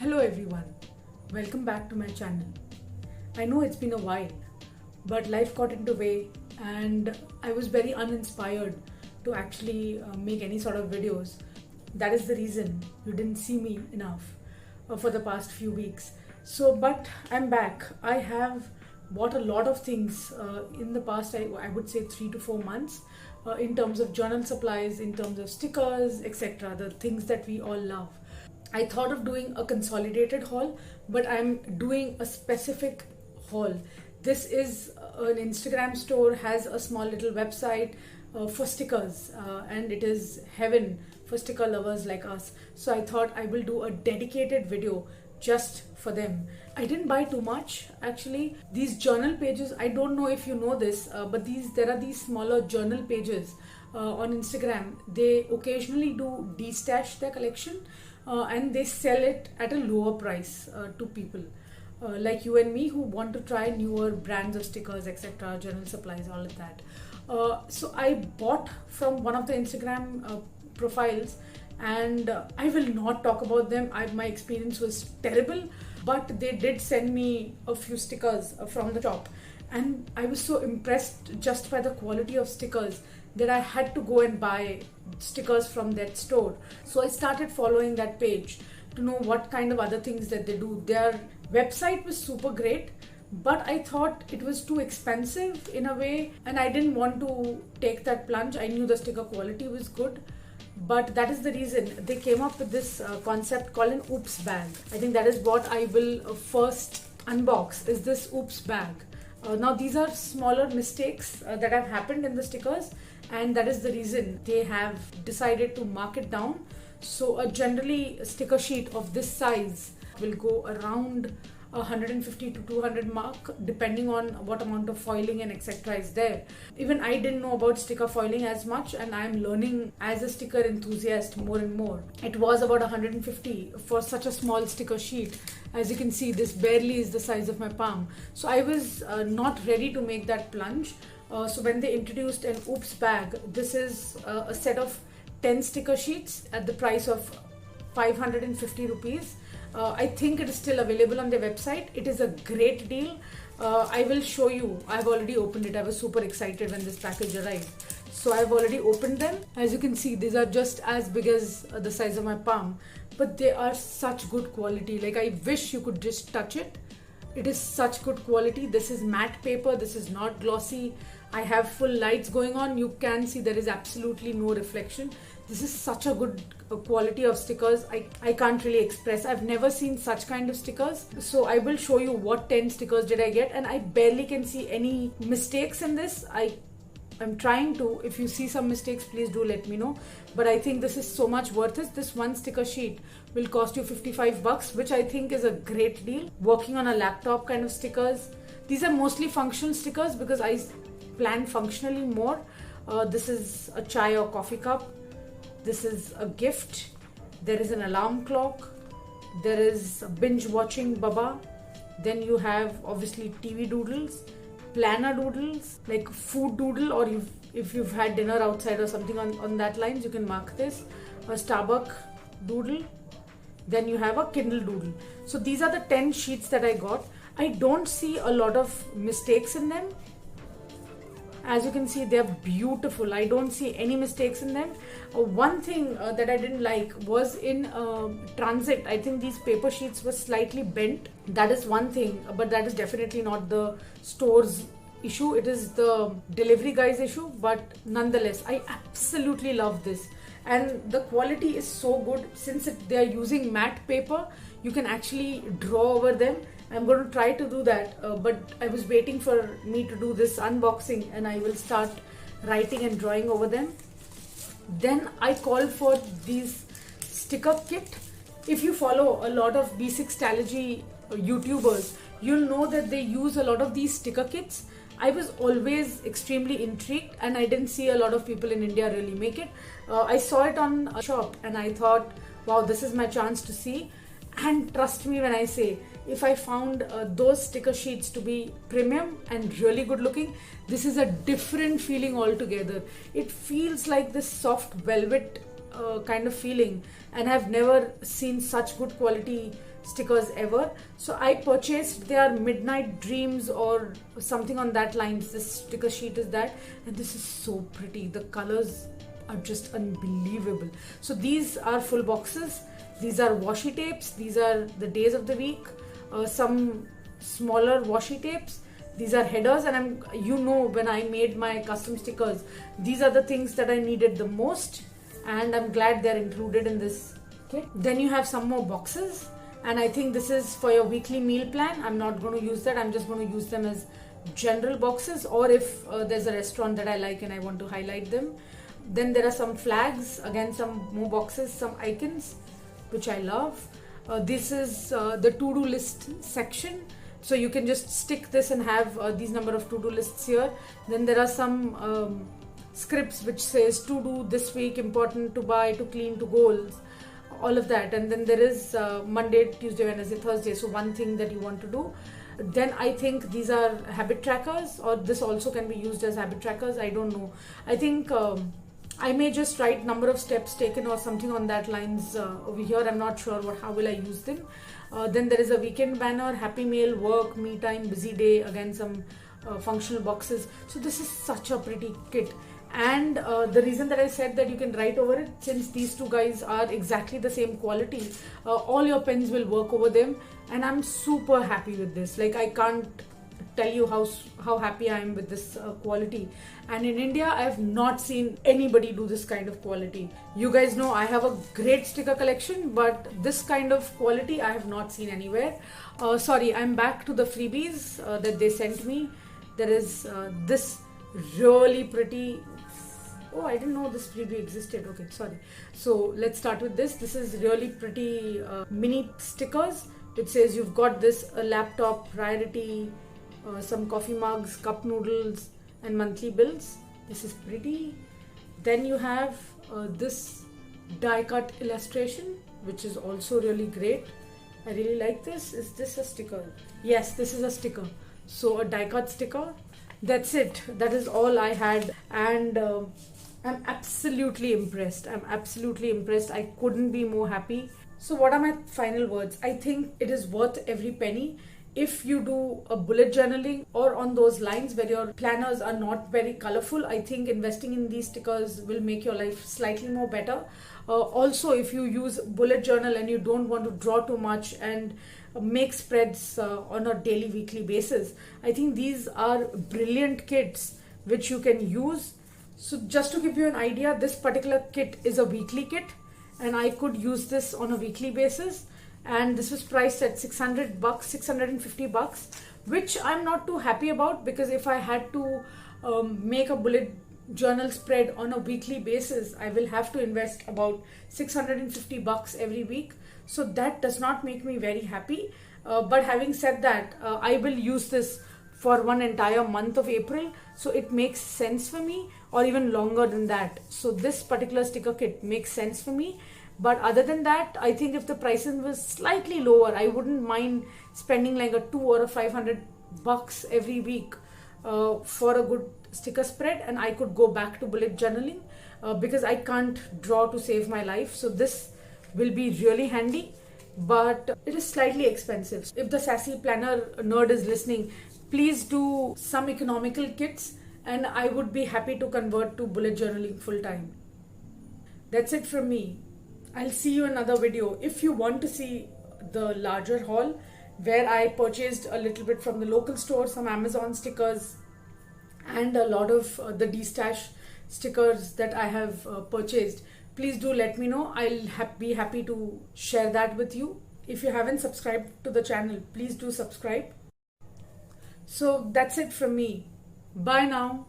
Hello everyone, welcome back to my channel. I know it's been a while, but life got in the way and I was very uninspired to actually make any sort of videos. That is the reason you didn't see me enough for the past few weeks. But I'm back. I have bought a lot of things in the past, I would say 3 to 4 months, in terms of journal supplies, in terms of stickers, etc. The things that we all love. I thought of doing a consolidated haul, but I'm doing a specific haul. This is an Instagram store, has a small little website for stickers, and it is heaven for sticker lovers like us. So I thought I will do a dedicated video just for them. I didn't buy too much actually. These journal pages, I don't know if you know this, but there are these smaller journal pages on Instagram. They occasionally do destash their collection and they sell it at a lower price to people like you and me who want to try newer brands of stickers, etc., journal supplies, all of that. So I bought from one of the Instagram profiles, and I will not talk about them. My experience was terrible, but they did send me a few stickers from the shop, and I was so impressed just by the quality of stickers that I had to go and buy stickers from that store. So I started following that page to know what kind of other things that they do. Their website was super great, but I thought it was too expensive in a way, and I didn't want to take that plunge. I knew the sticker quality was good, but that is the reason they came up with this concept called an oops bag. I think that is what I will first unbox, is this oops bag. Now these are smaller mistakes that have happened in the stickers, and that is the reason they have decided to mark it down. So generally a sticker sheet of this size will go around 150 to 200 mark, depending on what amount of foiling and etc. is there. Even I didn't know about sticker foiling as much, and I'm learning as a sticker enthusiast more and more. It was about 150 for such a small sticker sheet. As you can see, this barely is the size of my palm. So I was not ready to make that plunge. So when they introduced an oops bag, this is a set of 10 sticker sheets at the price of 550 rupees. I think it is still available on their website. It is a great deal. I will show you. I've already opened it. I was super excited when this package arrived. So I've already opened them. As you can see, these are just as big as the size of my palm, but they are such good quality. Like, I wish you could just touch it. It is such good quality. This is matte paper. This is not glossy. I have full lights going on. You can see there is absolutely no reflection. This is such a good quality of stickers. I can't really express. I've never seen such kind of stickers. So I will show you what 10 stickers did I get, and I barely can see any mistakes in this. I'm trying to. If you see some mistakes, please do let me know. But I think this is so much worth it. This one sticker sheet will cost you 55 bucks, which I think is a great deal. Working on a laptop kind of stickers. These are mostly functional stickers because I plan functionally more. This is a chai or coffee cup. This is a gift. There is an alarm clock. There is binge watching Baba. Then you have obviously TV doodles, planner doodles, like food doodle, or if you've had dinner outside or something on that lines, you can mark this. A Starbucks doodle. Then you have a Kindle doodle. So these are the 10 sheets that I got. I don't see a lot of mistakes in them. As you can see, they're beautiful. I don't see any mistakes in them. One thing that I didn't like was in transit. I think these paper sheets were slightly bent. That is one thing, but that is definitely not the store's issue. It is the delivery guy's issue. But nonetheless, I absolutely love this. And the quality is so good. Since they are using matte paper, you can actually draw over them. I'm going to try to do that, but I was waiting for me to do this unboxing, and I will start writing and drawing over them. Then I called for these sticker kit. If you follow a lot of B6talogy YouTubers, you'll know that they use a lot of these sticker kits. I was always extremely intrigued, and I didn't see a lot of people in India really make it. I saw it on a shop and I thought, wow, this is my chance to see. And trust me when I say, if I found those sticker sheets to be premium and really good looking, this is a different feeling altogether. It feels like this soft velvet kind of feeling, and I've never seen such good quality stickers ever. So I purchased their Midnight Dreams or something on that lines. This sticker sheet is that, and this is so pretty. The colors are just unbelievable. So these are full boxes. These are washi tapes. These are the days of the week. Some smaller washi tapes. These are headers, and when I made my custom stickers, these are the things that I needed the most, and I'm glad they're included in this kit. Then you have some more boxes, and I think this is for your weekly meal plan. I'm not going to use that. I'm just going to use them as general boxes, or if there's a restaurant that I like and I want to highlight them. Then there are some flags, again some more boxes, some icons which I love. This is the to-do list section, so you can just stick this and have these number of to-do lists here. Then there are some scripts which says to do this week, important, to buy, to clean, to goals, all of that. And then there is Monday, Tuesday, Wednesday, Thursday, so one thing that you want to do. Then I think these are habit trackers, or this also can be used as habit trackers. I don't know. I think I may just write number of steps taken or something on that lines over here. I'm not sure how will I use them. Then there is a weekend banner, happy mail, work, me time, busy day, again some functional boxes. So this is such a pretty kit. And the reason that I said that you can write over it, since these two guys are exactly the same quality, all your pens will work over them, and I'm super happy with this. Like, I can't tell you how happy I am with this quality. And in India, I have not seen anybody do this kind of quality. You guys know I have a great sticker collection, but this kind of quality I have not seen anywhere. Sorry, I'm back to the freebies that they sent me. There is this really pretty... Oh, I didn't know this freebie existed. Okay, sorry. So let's start with this. This is really pretty mini stickers. It says you've got this, a laptop, priority, some coffee mugs, cup noodles, and monthly bills. This is pretty. Then you have this die cut illustration, which is also really great. I really like this. Is this a sticker? Yes, this is a sticker. So a die cut sticker. That's it. That is all I had, and I'm absolutely impressed. I couldn't be more happy. So what are my final words? I think it is worth every penny. If you do a bullet journaling or on those lines where your planners are not very colorful, I think investing in these stickers will make your life slightly more better. Also, if you use bullet journal and you don't want to draw too much and make spreads on a daily, weekly basis, I think these are brilliant kits which you can use. So just to give you an idea, this particular kit is a weekly kit, and I could use this on a weekly basis. And this was priced at $600, $650, which I'm not too happy about, because if I had to make a bullet journal spread on a weekly basis, I will have to invest about $650 every week. So that does not make me very happy. But having said that, I will use this for one entire month of April, so it makes sense for me, or even longer than that. So this particular sticker kit makes sense for me. But other than that, I think if the pricing was slightly lower, I wouldn't mind spending like a $200 or $500 every week for a good sticker spread, and I could go back to bullet journaling because I can't draw to save my life. So this will be really handy, but it is slightly expensive. If the Sassy Planner nerd is listening, please do some economical kits, and I would be happy to convert to bullet journaling full time. That's it from me. I'll see you in another video. If you want to see the larger haul, where I purchased a little bit from the local store, some Amazon stickers, and a lot of the D-Stash stickers that I have purchased, please do let me know. I'll be happy to share that with you. If you haven't subscribed to the channel, please do subscribe. So that's it from me. Bye now.